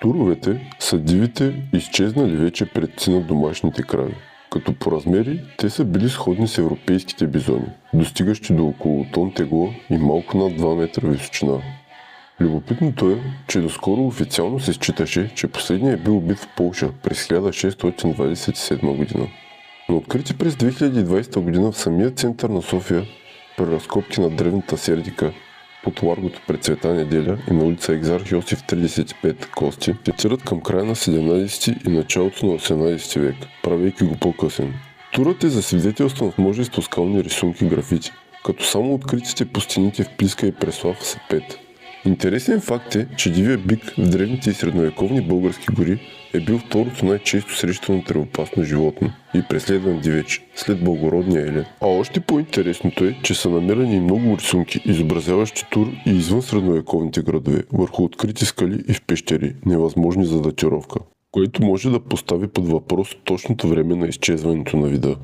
Туровете са дивите, изчезнали вече предци на домашните крави. Като по размери, те са били сходни с европейските бизони, достигащи до около тон тегло и малко над 2 метра височина. Любопитното е, че доскоро официално се считаше, че последният е бил убит в Полша през 1627 година. Но открити през 2020 година в самия център на София, при разкопки на древната Сердика, под Ларгото пред Света неделя и на улица Екзарх Йосиф 35 кости, датират към края на 17 и началото на 18 век, правейки го по-късен. Турът е засвидетелстван в множество скални рисунки графити, като само откритите по стените в Плиска и Преслав са 5. Интересен факт е, че дивия бик в древните и средновековни български гори е бил второто най-често срещано тревопасно животно и преследван дивеч, след благородния елен. А още по-интересното е, че са намерени и много рисунки, изобразяващи Тур и извън средновековните градове, върху открити скали и в пещери, невъзможни за датировка, което може да постави под въпрос точното време на изчезването на вида.